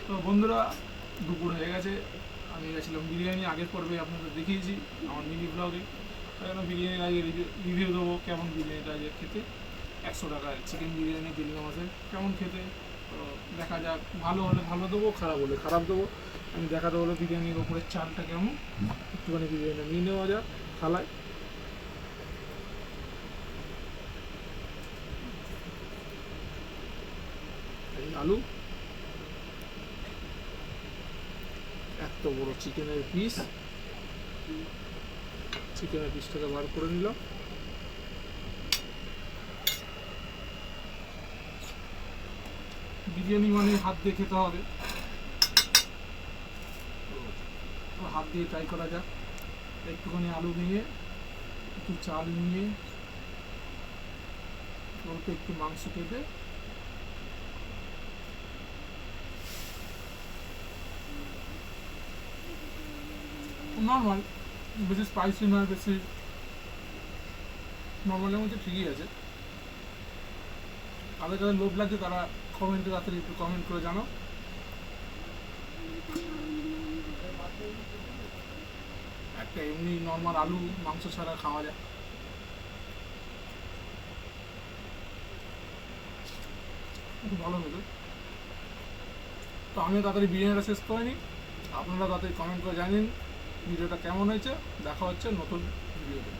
তো বন্ধুরা, দুপুর হয়ে গেছে। আমি গেছিলাম বিরিয়ানি, আগের পর্বে আপনাদের দেখিয়েছি আমার মিনি ব্লগে। সেখানে বিরিয়ানির আগে রিভিউ দেবো কেমন বিরিয়ানিটা আগে খেতে। 100 টাকায় চিকেন বিরিয়ানি দিল্লি মাসে কেমন খেতে। তো দেখা যাক, ভালো হলে ভালো দেবো, খারাপ হলে খারাপ দেবো। আমি দেখাতে হলো বিরিয়ানির ওপরের চালটা কেমন। একটুখানি বিরিয়ানিটা নিয়ে নেওয়া যাক থালায়। এই আলু, এত বড় চিকেনের পিসটাকে বার করে নিলাম। বিরিয়ানি মানে হাত দিয়ে খেতে হবে, তো হাত দিয়ে ট্রাই করা যাক। একটুখানি আলু নিয়ে, একটু চাল নিয়ে, অল্প একটু মাংস কেটে নর্মাল, বেশি স্পাইসি নয়, বেশি নর্মালের মধ্যে ঠিকই আছে। তাদের যাদের লোভ লাগছে তারা কমেন্টে তাড়াতাড়ি একটু কমেন্ট করে জানাও। একটা এমনি নর্মাল আলু মাংস ছাড়া খাওয়া যায়, একটু ভালো হতো। তো আমিও তাড়াতাড়ি বিরিয়ানিটা শেষ করে নিই, আপনারা তাড়াতাড়ি কমেন্ট করে জানিন ভিডিওটা কেমন হয়েছে। দেখা হচ্ছে নতুন ভিডিওতে।